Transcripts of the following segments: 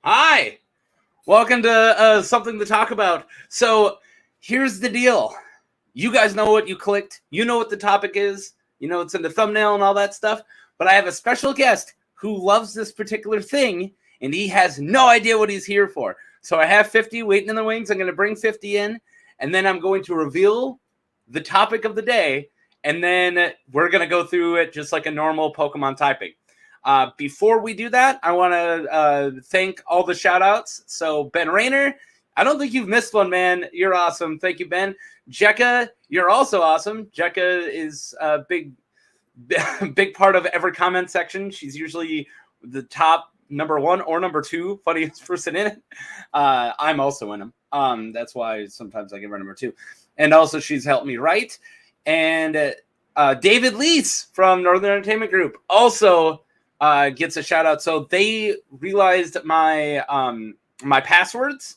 Hi, welcome to Something to Talk About. So, here's the deal. You guys know what you clicked. You know what the topic is. You know it's in the thumbnail and all that stuff. But I have a special guest who loves this particular thing, and he has no idea what he's here for. So I have 50 waiting in the wings. I'm going to bring 50 in, and then I'm going to reveal the topic of the day, and then we're going to go through it just like a normal Pokemon typing. Before we do that, I want to thank all the shout outs. So Ben Rayner, I don't think you've missed one, man. You're awesome. Thank you, Ben. Jekka, you're also awesome. Jekka is a big part of every comment section. She's usually the top number one or number two funniest person in it. I'm also in them. That's why sometimes I give her number two. And also she's helped me write. And David Leese from Northern Entertainment Group also gets a shout out. So they realized my my passwords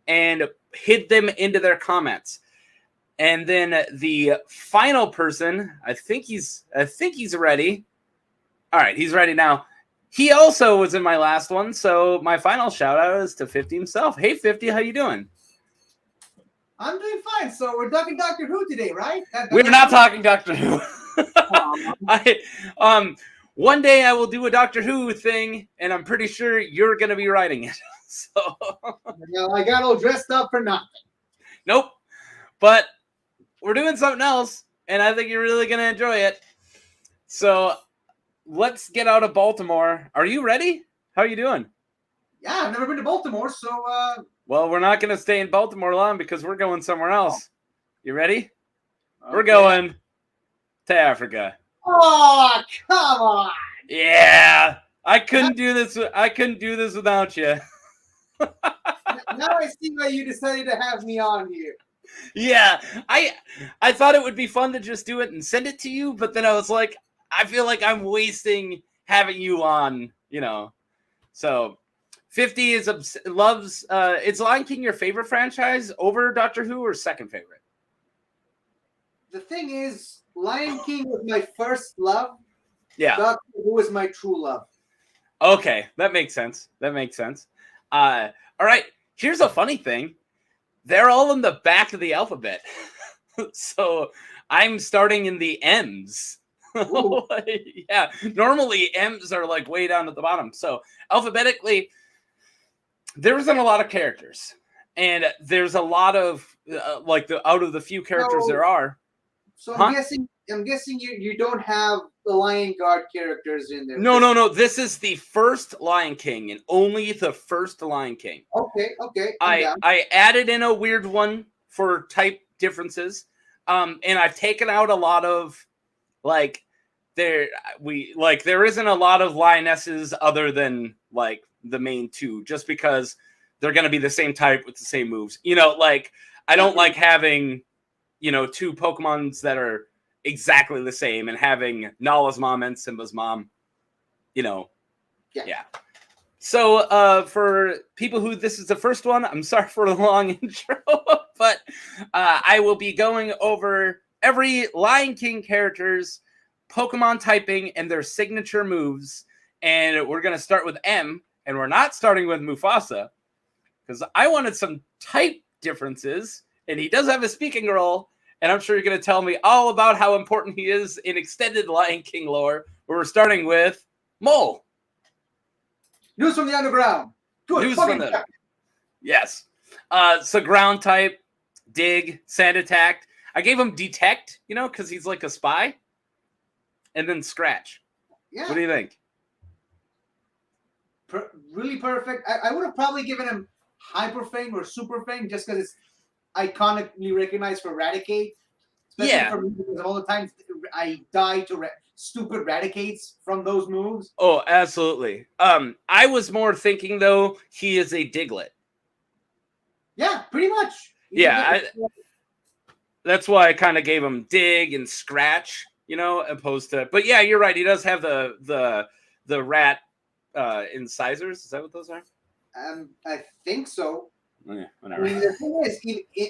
and hid them into their comments. And then the final person, I think he's ready. All right, he's ready now. He also was in my last one, so my final shout out is to 50 himself. Hey 50, how you doing? I'm doing fine. So we're talking Doctor Who today, right? We're not talking Doctor Who. One day I will do a Doctor Who thing, and I'm pretty sure you're going to be writing it. So I got all dressed up for nothing. Nope. But we're doing something else, and I think you're really going to enjoy it. So let's get out of Baltimore. Are you ready? How are you doing? Yeah, I've never been to Baltimore, so... Well, we're not going to stay in Baltimore long because we're going somewhere else. You ready? Okay. We're going to Africa. Oh, come on! Yeah, I couldn't do this. I couldn't do this without you. Now I see why you decided to have me on here. Yeah, I thought it would be fun to just do it and send it to you, but then I was like, I feel like I'm wasting having you on, you know. So 50 loves. Is Lion King your favorite franchise over Doctor Who or second favorite? The thing is, Lion King was my first love. Yeah. Doctor Who was my true love. Okay, that makes sense. All right, here's a funny thing. They're all in the back of the alphabet. So I'm starting in the M's. Yeah, normally M's are like way down at the bottom. So alphabetically, there isn't a lot of characters. And there's a lot of, out of the few characters there are. So I'm guessing you don't have the Lion Guard characters in there. No. This is the first Lion King and only the first Lion King. Okay. I added in a weird one for type differences. And I've taken out a lot of there isn't a lot of lionesses other than like the main two, just because they're going to be the same type with the same moves. You know, like I don't like having, you know, two Pokemons that are exactly the same and having Nala's mom and Simba's mom, you know. Yeah. So for people who this is the first one, I'm sorry for the long intro, but I will be going over every Lion King character's Pokemon typing and their signature moves. And we're going to start with M, and we're not starting with Mufasa because I wanted some type differences, and he does have a speaking role. And I'm sure you're going to tell me all about how important he is in extended Lion King lore. Where we're starting with Mole. News from the underground. Yes. So ground type, dig, sand attack. I gave him detect, you know, because he's like a spy. And then scratch. Yeah. What do you think? Really perfect. I would have probably given him Hyper Fang or Super Fang just because it's iconically recognized for Raticate. Especially for me, because of all the times I die to stupid Raticates from those moves. Oh, absolutely. I was more thinking though he is a Diglett. Yeah, pretty much. That's why I kind of gave him dig and scratch, you know, opposed to. But yeah, you're right. He does have the rat incisors. Is that what those are? I think so. Yeah, whatever. I mean, the thing is,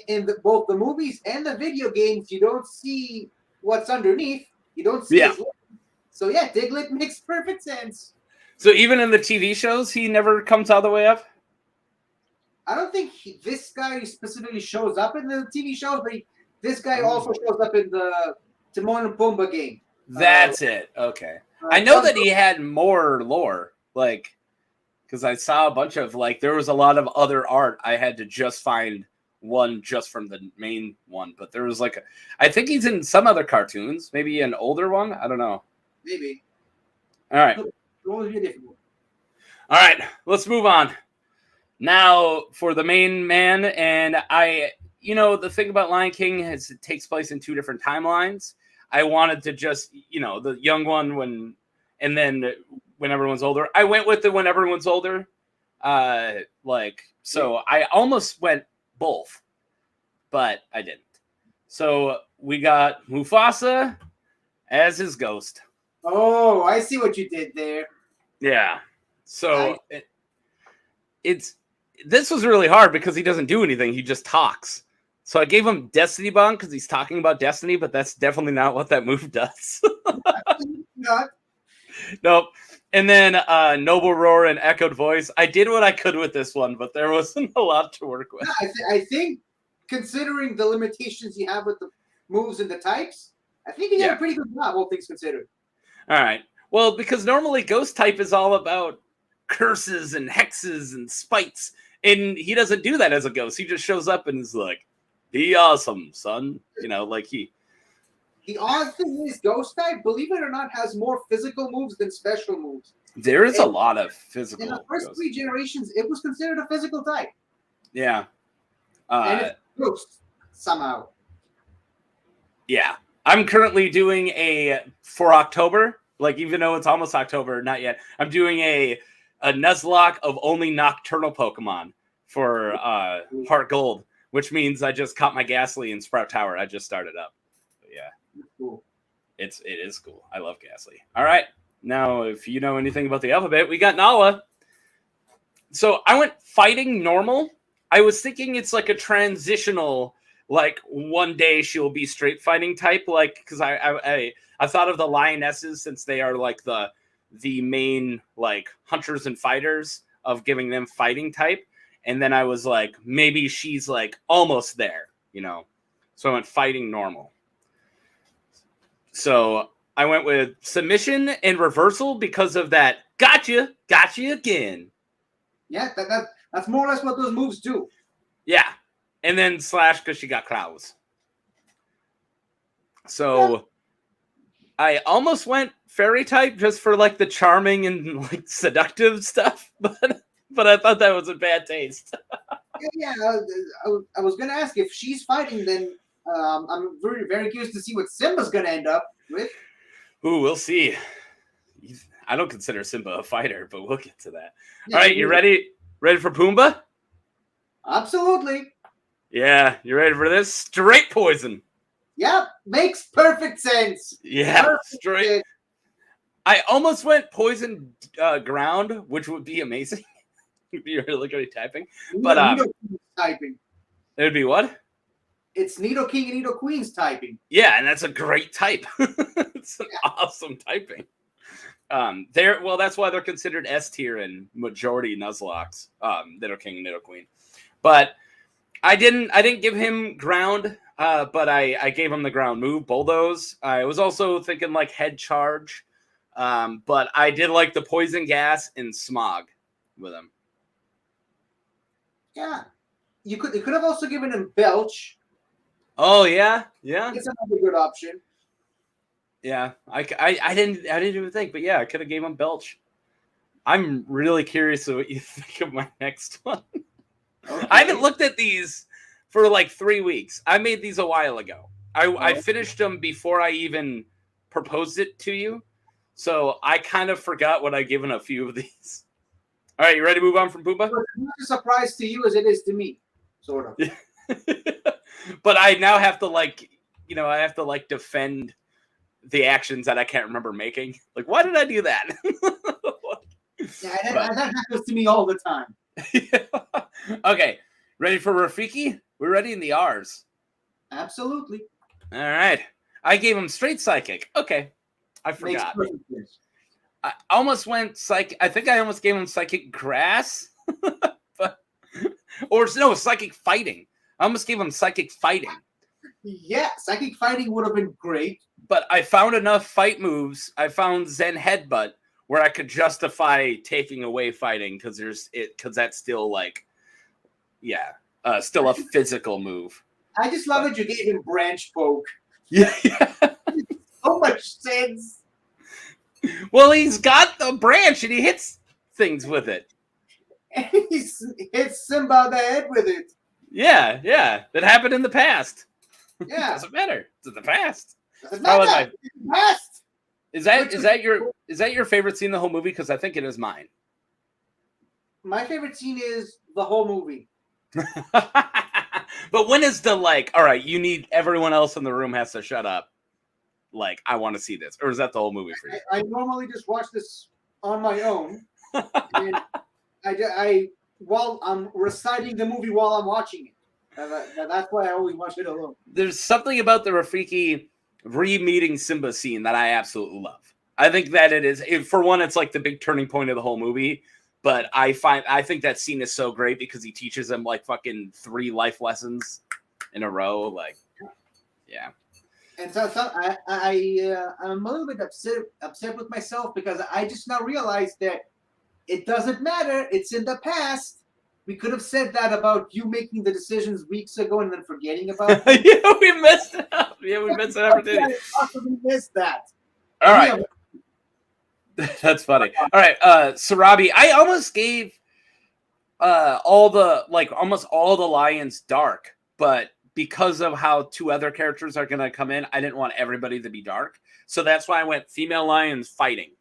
in both the movies and the video games, you don't see what's underneath. You don't see his lip. So yeah, Diglett makes perfect sense. So even in the TV shows, he never comes all the way up? I don't think this guy specifically shows up in the TV shows, but this guy also shows up in the Timon and Pumbaa game. That's it. Okay. I know that he had more lore, like, because I saw a bunch of, like, there was a lot of other art. I had to just find one just from the main one, but there was, like, I think he's in some other cartoons, maybe an older one. I don't know. Maybe. All right. All right. Let's move on. Now for the main man, and the thing about Lion King is it takes place in 2 different timelines. I wanted to just, the young one and then when everyone's older. I went with the when everyone's older. So I almost went both, but I didn't. So we got Mufasa as his ghost. Oh, I see what you did there. Yeah. So this was really hard because he doesn't do anything. He just talks. So I gave him Destiny Bond because he's talking about Destiny, but that's definitely not what that move does. Not. Nope. And then Noble Roar and Echoed Voice. I did what I could with this one, but there wasn't a lot to work with. Yeah, I think considering the limitations you have with the moves and the types, I think he did a pretty good job, all things considered. All right. Well, because normally Ghost type is all about curses and hexes and spites, and he doesn't do that as a ghost. He just shows up and is like, "Be awesome, son." The odd thing is, Ghost type, believe it or not, has more physical moves than special moves. There is a lot of physical. In the first 3 generations, it was considered a physical type. Yeah. And it's ghost somehow. Yeah. I'm currently doing for October, like even though it's almost October, not yet, I'm doing a Nuzlocke of only nocturnal Pokemon for Heart Gold, which means I just caught my Ghastly in Sprout Tower. I just started up. But yeah. Cool. It is cool. I love Ghastly. All right. Now, if you know anything about the alphabet, we got Nala. So I went fighting normal. I was thinking it's like a transitional, like one day she'll be straight fighting type, like because I thought of the lionesses since they are like the main like hunters and fighters of giving them fighting type, and then I was like maybe she's like almost there, So I went fighting normal. So I went with submission and reversal because of that. Gotcha again. Yeah, that's more or less what those moves do. Yeah. And then slash because she got crowds. So I almost went fairy type just for like the charming and like seductive stuff, but I thought that was a bad taste. I was gonna ask if she's fighting, then I'm very, very curious to see what Simba's gonna end up with. Ooh, we'll see. I don't consider Simba a fighter, but we'll get to that. All right, you ready? Ready for Pumbaa? Absolutely. Yeah, you ready for this? Straight poison. Yep, makes perfect sense. Yeah, straight. I almost went poison ground, which would be amazing. You're literally typing, but typing. It would be what? It's Nidoking and Nidoqueen's typing. Yeah, and that's a great type. It's an awesome typing. That's why they're considered S tier in majority Nuzlocks, Nidoking and Nidoqueen. But I didn't give him ground, but I gave him the ground move, Bulldoze. I was also thinking like head charge, but I did like the poison gas and smog with him. Yeah, you could have also given him belch. Oh yeah. It's another good option. Yeah, I didn't even think, but yeah, I could have gave him belch. I'm really curious of what you think of my next one. Okay. I haven't looked at these for like 3 weeks. I made these a while ago. I finished them before I even proposed it to you, so I kind of forgot what I'd given a few of these. All right, you ready to move on from Pumbaa? It's not a surprise to you as it is to me, sort of. But I now have to defend the actions that I can't remember making. Like, why did I do that? That happens to me all the time. Okay, ready for Rafiki? We're ready in the R's. Absolutely. All right. I gave him straight psychic. Okay. I forgot. I almost went psychic. I think I almost gave him psychic grass. But Or no, psychic fighting. I almost gave him psychic fighting. Yeah, psychic fighting would have been great. But I found enough fight moves. I found Zen Headbutt where I could justify taking away fighting because that's still like, still a physical move. I just love that you gave him branch poke. Yeah. So much sense. Well, he's got the branch and he hits things with it. And he hits Simba on the head with it. Yeah. That happened in the past. Yeah. Doesn't matter. It's in the past. Doesn't matter. It's the past. Is that your favorite scene in the whole movie? Because I think it is mine. My favorite scene is the whole movie. But when is the all right, you need everyone else in the room has to shut up. Like, I want to see this. Or is that the whole movie for you? I normally just watch this on my own. And while I'm reciting the movie while I'm watching it. That's why I always watch it alone. There's something about the Rafiki re-meeting Simba scene that I absolutely love. I think that it is, for one, it's like the big turning point of the whole movie. But I think that scene is so great because he teaches them like fucking 3 life lessons in a row. Like, yeah. And so I'm a little bit upset with myself because I just now realized that it doesn't matter. It's in the past. We could have said that about you making the decisions weeks ago and then forgetting about it. Yeah, we messed it up. Yeah, we messed it up. I possibly missed that. All right. That's funny. All right, Sarabi, I almost gave almost all the lions dark, but because of how 2 other characters are going to come in, I didn't want everybody to be dark. So that's why I went female lions fighting.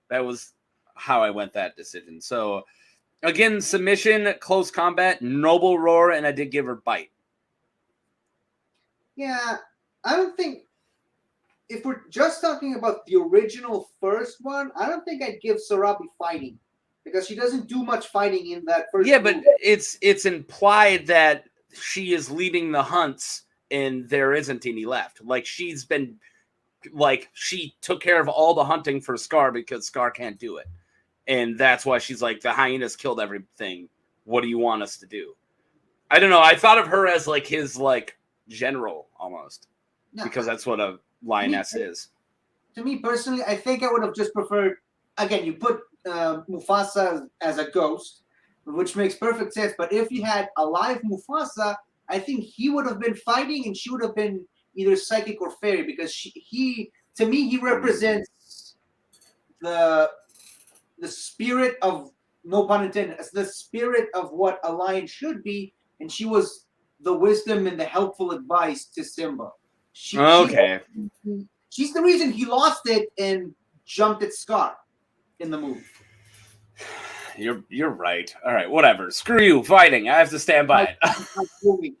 That was how I went that decision. So again, submission, close combat, noble roar, and I did give her bite. Yeah, I don't think, if we're just talking about the original first one, I don't think I'd give Sarabi fighting because she doesn't do much fighting in that first. Yeah, but it's implied that she is leading the hunts and there isn't any left. Like she took care of all the hunting for Scar because Scar can't do it. And that's why she's like, the hyenas killed everything. What do you want us to do? I don't know. I thought of her as like his like general almost because that's what a lioness is. To me personally, I think I would have just preferred, again, you put Mufasa as a ghost, which makes perfect sense. But if you had a live Mufasa, I think he would have been fighting and she would have been either psychic or fairy because he represents the spirit of, no pun intended, the spirit of what a lion should be, and she was the wisdom and the helpful advice to Simba. She's the reason he lost it and jumped at Scar in the movie. You're right. All right, whatever. Screw you, fighting. I have to stand by it.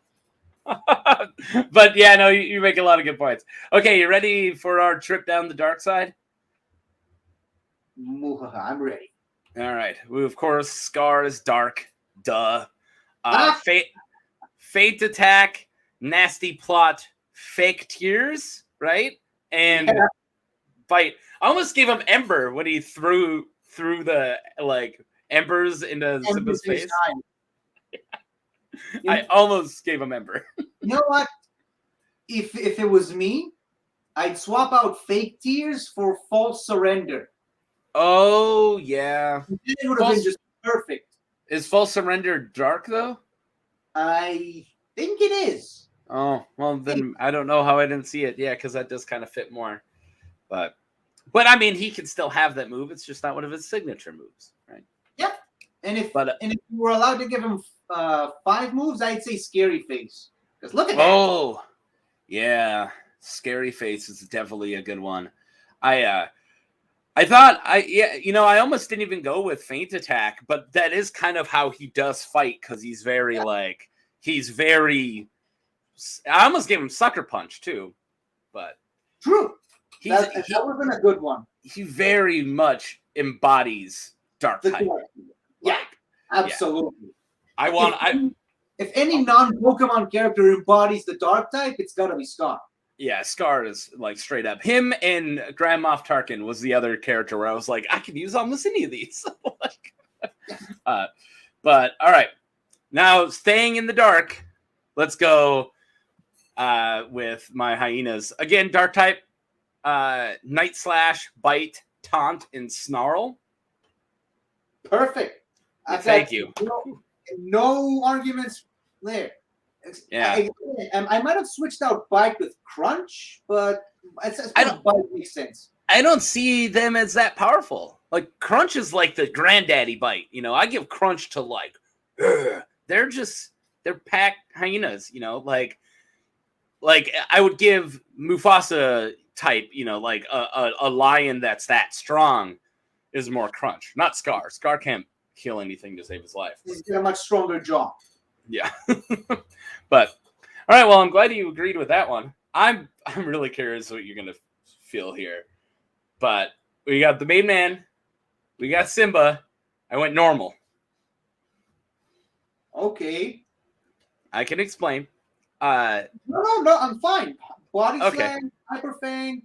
But yeah, no, you make a lot of good points. Okay, you ready for our trip down the dark side? I'm ready. All right. We, of course, Scar is dark. Duh. Fate attack, nasty plot, fake tears, right? And fight. I almost gave him Ember when he threw the like embers into Simba's face. I almost gave him Ember. You know what? If it was me, I'd swap out fake tears for false surrender. Oh yeah. It would have been just perfect. Is false surrender dark though? I think it is. Oh, well then I don't know how I didn't see it. Yeah, because that does kind of fit more. But I mean he can still have that move. It's just not one of his signature moves, right? Yep. And if you were allowed to give him 5 moves, I'd say Scary Face. Because look at that. Oh, yeah. Scary Face is definitely a good one. I thought I almost didn't even go with Feint Attack, but that is kind of how he does fight because he's very I almost gave him Sucker Punch too, but true. That would have been a good one. He very much embodies dark type. Yeah, absolutely. Yeah. If any non-Pokemon character embodies the dark type, it's gotta be Scar. Yeah, Scar is like straight up. Him and Grand Moff Tarkin was the other character where I was like, I could use almost any of these. But all right, Now, staying in the dark, let's go with my hyenas. Again, dark type, Night Slash, Bite, Taunt, and Snarl. Perfect. Thank you. No arguments there. Yeah. I might have switched out Bite with Crunch, but Bite makes sense. I don't see them as that powerful. Like, Crunch is like the granddaddy Bite. You know, I give Crunch to, like, they're pack hyenas, you know, like I would give Mufasa type, you know, like a lion that's that strong is more Crunch, not Scar. Scar can't kill anything to save his life. He's got a much stronger jaw. Yeah. But all right, well, I'm glad you agreed with that one. I'm really curious what you're gonna feel here. But we got the main man, we got Simba. I went normal. Okay. I can explain. No, I'm fine. Body Slam, Hyper Fang.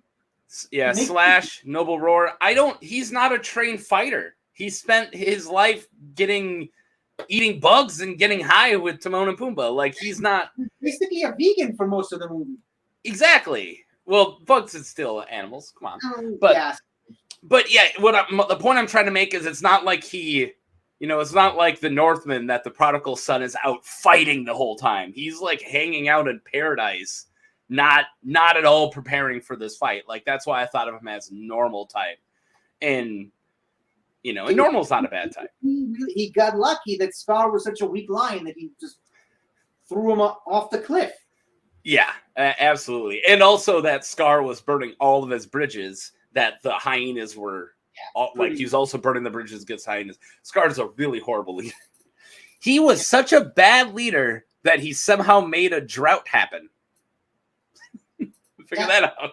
Yeah, Slash, Noble Roar. He's not a trained fighter. He spent his life eating bugs and getting high with Timon and Pumbaa. Like, he's not... He's basically a vegan for most of the movie. Exactly. Well, bugs is still animals. Come on. But yeah, the point I'm trying to make is it's not like it's not like the Northman that the prodigal son is out fighting the whole time. He's like hanging out in paradise, not at all preparing for this fight. Like, that's why I thought of him as normal type. And, you know, and normal's not a bad type. He got lucky that Scar was such a weak lion that he just threw him off the cliff. Yeah, absolutely. And also that Scar was burning all of his bridges that the hyenas were... he was also burning the bridges against hyenas. Scar's a really horrible leader. He was such a bad leader that he somehow made a drought happen. Figure that out.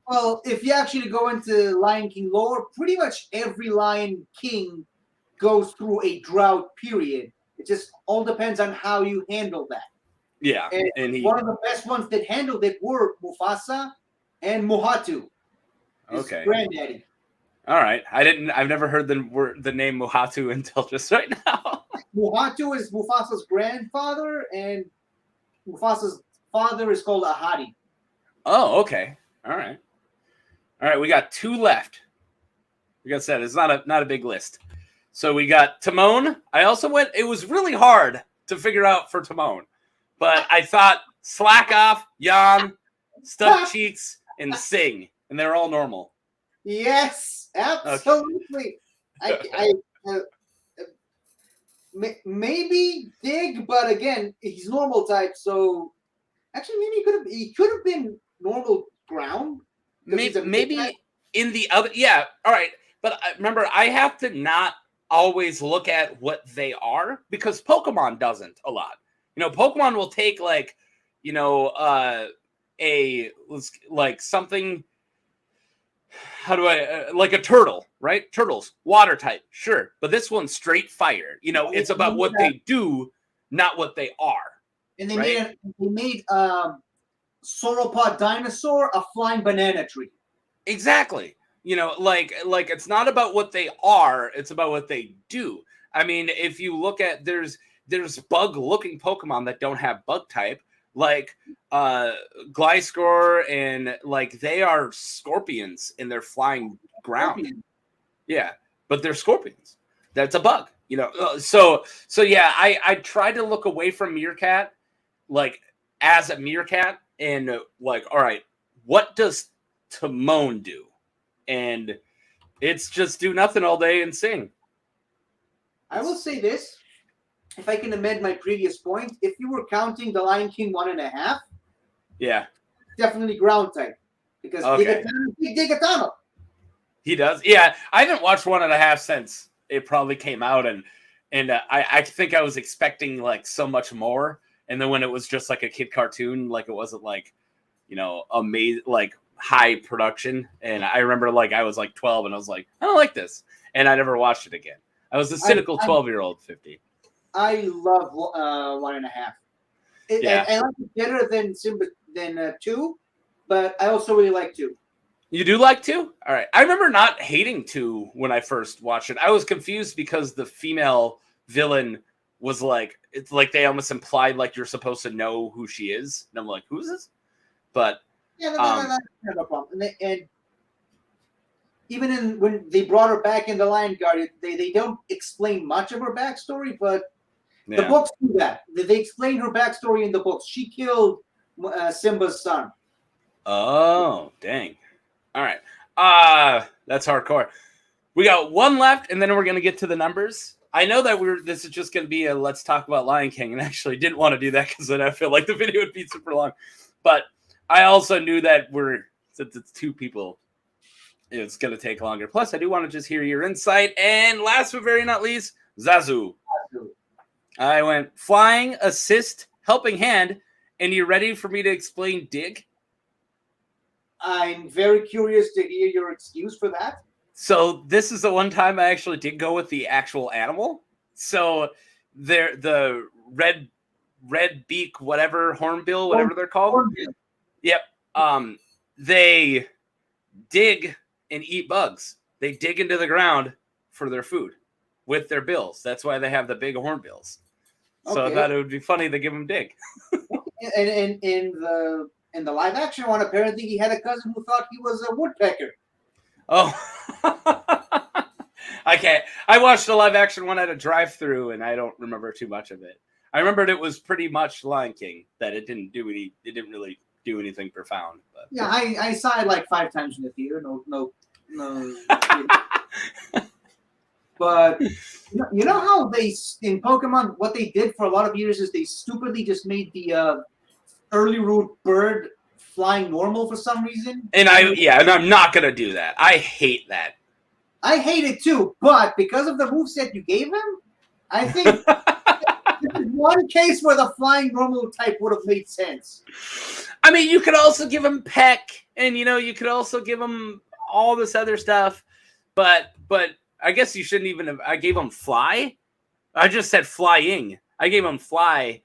Well, if you actually go into Lion King lore, pretty much every Lion King goes through a drought period. It just all depends on how you handle that. Yeah. And one of the best ones that handled it were Mufasa and Muhatu. His granddaddy. All right. I've never heard the name Muhatu until just right now. Muhatu is Mufasa's grandfather, and Mufasa's father is called Ahadi. Oh, okay. All right. We got 2 left. Like I said, it's not a big list. So we got Timon. It was really hard to figure out for Timon, but I thought slack off, yawn, stuffed cheeks, and sing, and they're all normal. Yes, absolutely. Okay. Maybe Dig, but again, he's normal type, so actually maybe he could have been normal ground. Maybe in the other, yeah. All right, but remember, I have to not always look at what they are because Pokemon doesn't a lot. You know, Pokemon will take like, you know, something. How do I like a turtle, right? Turtles, water type, sure, but this one's straight fire. You know, it's about what they do, not what they are. And they made Sauropod dinosaur a flying banana tree. Exactly. You know, like it's not about what they are; it's about what they do. I mean, if you look at there's bug-looking Pokemon that don't have bug type. Like Gliscor and like they are scorpions in their flying ground. Scorpion. Yeah, but they're scorpions. That's a bug, you know. So yeah, I tried to look away from Meerkat, like as a Meerkat, and like, all right, what does Timon do? And it's just do nothing all day and sing. I will say this. If I can amend my previous point, if you were counting the Lion King 1.5, yeah, definitely ground type because Gigatama. He does. Yeah, I haven't watched 1.5 since it probably came out, and I think I was expecting like so much more, and then when it was just like a kid cartoon, like it wasn't like, you know, amazing, like high production, and I remember like I was like 12 and I was like, I don't like this, and I never watched it again. I was a cynical 12-year-old 50. I love 1.5. I like it better than Simba than 2, but I also really like 2. You do like 2? All right. I remember not hating 2 when I first watched it. I was confused because the female villain was like, it's like they almost implied like you're supposed to know who she is, and I'm like, who's this? But yeah, that's no problem. And even when they brought her back in the Lion Guard, they don't explain much of her backstory, but the books do that. They explain her backstory in the books. She killed Simba's son. Oh, dang. All right. That's hardcore. We got one left, and then we're going to get to the numbers. I know that this is just going to be a let's talk about Lion King, and actually didn't want to do that because then I feel like the video would be super long. But I also knew that since it's two people, it's going to take longer. Plus, I do want to just hear your insight. And last but very not least, Zazu. I went flying, assist, helping hand, and you ready for me to explain dig? I'm very curious to hear your excuse for that. So this is the one time I actually did go with the actual animal. So the red beak, whatever, hornbill, whatever they're called. Hornbill. Yep. They dig and eat bugs. They dig into the ground for their food with their bills. That's why they have the big hornbills. So I thought it would be funny to give them dig. And in the live action one, apparently he had a cousin who thought he was a woodpecker. Oh, I watched the live action one at a drive-through, and I don't remember too much of it. I remembered it was pretty much Lion King, that it didn't really do anything profound. But yeah, I saw it like 5 times in the theater. No. But you know how they in Pokemon, what they did for a lot of years is they stupidly just made the early root bird flying normal for some reason. And I'm not gonna do that. I hate that. I hate it too, but because of the moveset you gave him, I think this is one case where the flying normal type would have made sense. I mean, you could also give him peck, and you could also give him all this other stuff, but I guess you shouldn't even have. I gave him fly. I just said flying. I gave him fly.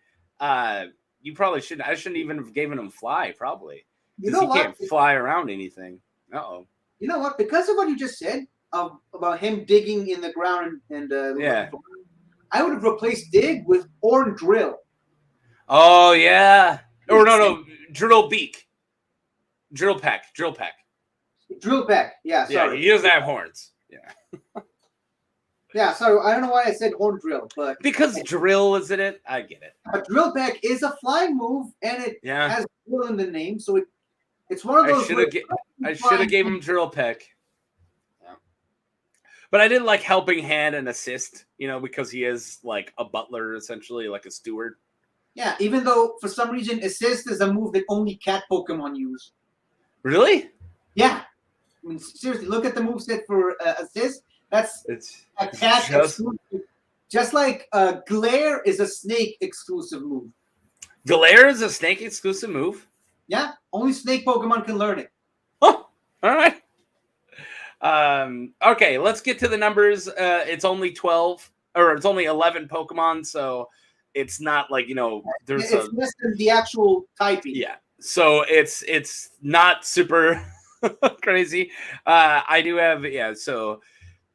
You probably shouldn't. I shouldn't even have given him fly, probably. Because he can't fly around anything. Uh-oh. You know what? Because of what you just said about him digging in the ground and I would have replaced dig with horn drill. Oh yeah. Or no, drill beak. Drill peck. Drill peck. Yeah, sorry. Yeah, he doesn't have horns. Yeah. Yeah, so I don't know why I said horn drill, but because drill is in it, I get it. But drill peck is a flying move, and it has drill in the name, so it's one of those. I should have gave him drill peck. Yeah. But I didn't like helping hand and assist, because he is like a butler, essentially, like a steward. Yeah, even though for some reason assist is a move that only cat Pokemon use. Really? Yeah. I mean, seriously, look at the moveset for assist. It's a cat exclusive. Just like Glare is a snake exclusive move. Glare is a snake exclusive move? Yeah, only snake Pokemon can learn it. Oh, all right. Okay, let's get to the numbers. It's only 12, or it's only 11 Pokemon, so it's not like, there's it's less than the actual typing. Yeah, so it's not super crazy. I do have, so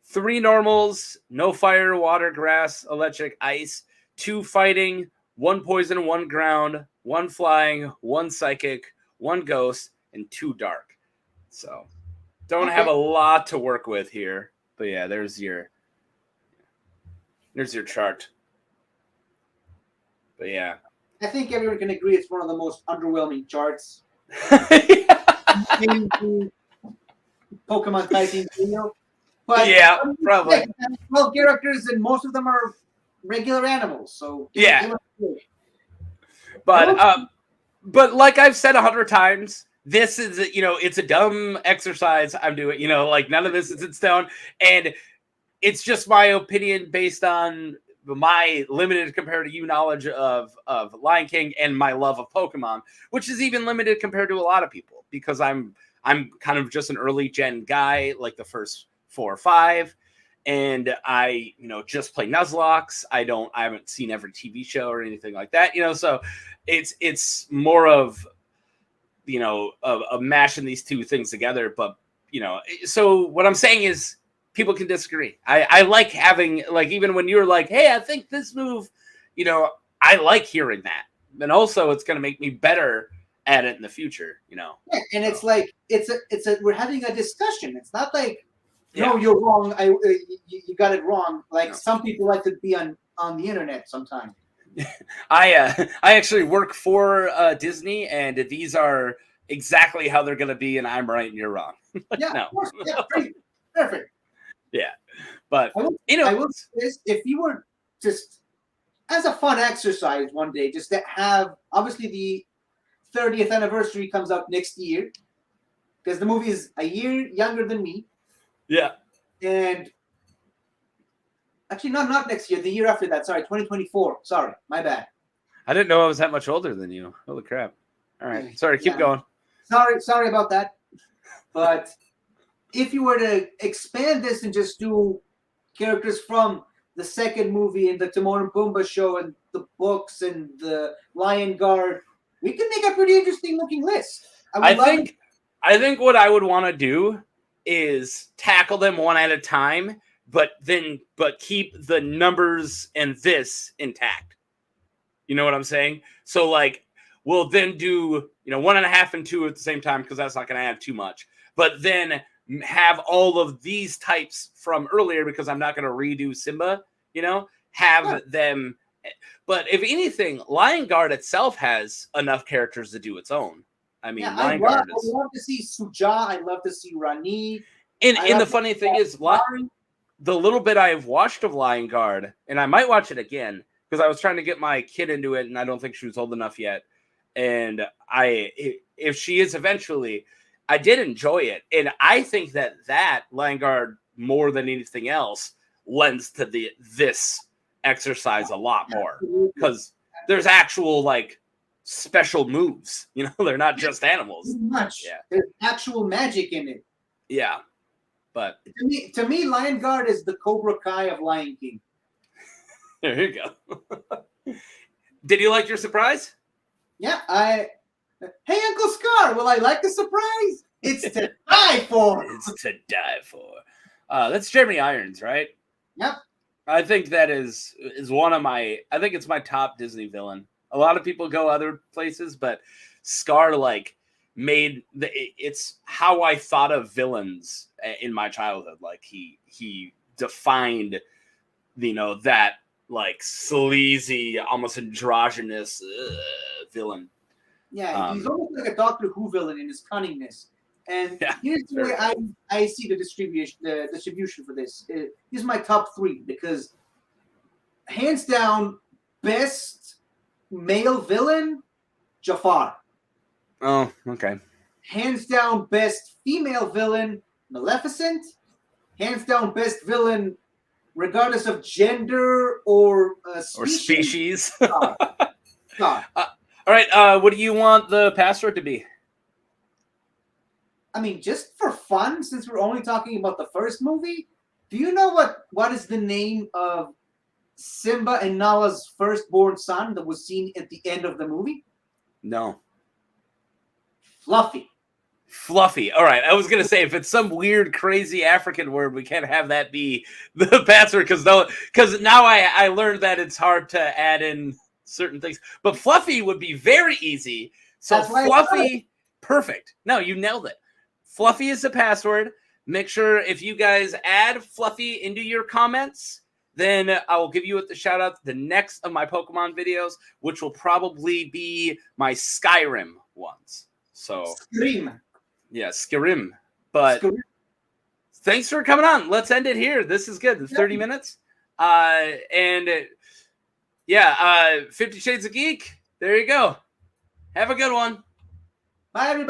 3 normals, no fire, water, grass, electric, ice, 2 fighting, 1 poison, 1 ground, 1 flying, 1 psychic, 1 ghost, and 2 dark. So don't have a lot to work with here. But yeah, there's your chart. But yeah. I think everyone can agree it's one of the most underwhelming charts. Pokemon typing video. But yeah, probably. 12 characters, and most of them are regular animals. So but like I've said 100 times, this is it's a dumb exercise I'm doing. Like none of this is in stone, and it's just my opinion based on my limited compared to you knowledge of Lion King and my love of Pokemon, which is even limited compared to a lot of people because I'm kind of just an early gen guy, like the first 4 or 5, and I just play Nuzlocke. I haven't seen every TV show or anything like that, so it's more of of mashing these two things together. But so what I'm saying is people can disagree. I like having, like, even when you're like, hey, I think this move you know, I like hearing that. And also it's going to make me better at it in the future, you know. Yeah, and it's like it's a we're having a discussion. It's not like no, Yeah. you're wrong. You got it wrong. Like No. some people like to be on the internet sometimes. I actually work for Disney, and these are exactly how they're going to be, and I'm right and you're wrong. Yeah, No. of course. Yeah, great. Perfect. Yeah, but I will say this, if you were just as a fun exercise one day, just to have obviously the 30th anniversary comes out next year because the movie is a year younger than me. Yeah. And actually, not next year, the year after that. Sorry, 2024. Sorry, my bad. I didn't know I was that much older than you. Holy crap. All right. Sorry, keep going. Sorry about that. But if you were to expand this and just do characters from the second movie and the Timon and Pumbaa show and the books and the Lion Guard, we can make a pretty interesting looking list. I think what I would want to do is tackle them one at a time, but keep the numbers and this intact. You know what I'm saying? So like we'll then do 1.5 and 2 at the same time because that's not going to add too much. But then have all of these types from earlier because I'm not going to redo Simba. Have them. But if anything, Lion Guard itself has enough characters to do its own. I mean, Lion Guard is. I'd love to see Suja. I'd love to see Rani. And the funny thing is, the little bit I've watched of Lion Guard, and I might watch it again because I was trying to get my kid into it, and I don't think she was old enough yet. And if she is eventually, I did enjoy it, and I think that Lion Guard more than anything else lends to this exercise a lot more because there's actual like special moves. They're not just animals. Much. Yeah. There's actual magic in it. Yeah. But to me, Lion Guard is the Cobra Kai of Lion King. There you go. Did you like your surprise? Yeah, Hey, Uncle Scar, will I like the surprise? It's to die for. It's to die for. That's Jeremy Irons, right? Yep. I think that is one of my. I think it's my top Disney villain. A lot of people go other places, but Scar it's how I thought of villains in my childhood. Like he defined, that like sleazy, almost androgynous villain. Yeah, he's almost like a Doctor Who villain in his cunningness. And here's the way I see the distribution for this. Here's my top 3 because hands down, best male villain, Jafar. Oh, okay. Hands down, best female villain, Maleficent. Hands down, best villain, regardless of gender or species. All right. What do you want the password to be? I mean, just for fun, since we're only talking about the first movie, do you know what is the name of Simba and Nala's firstborn son that was seen at the end of the movie? No. Fluffy. Fluffy. All right. I was going to say, if it's some weird, crazy African word, we can't have that be the password because now I learned that it's hard to add in certain things. But Fluffy would be very easy. So Fluffy, perfect. No, you nailed it. Fluffy is the password. Make sure if you guys add Fluffy into your comments, then I will give you the shout out to the next of my Pokemon videos, which will probably be my Skyrim ones. So Skyrim. Yeah, Skyrim. But thanks for coming on. Let's end it here. This is good. 30 minutes. 50 Shades of Geek. There you go. Have a good one. Bye, everybody.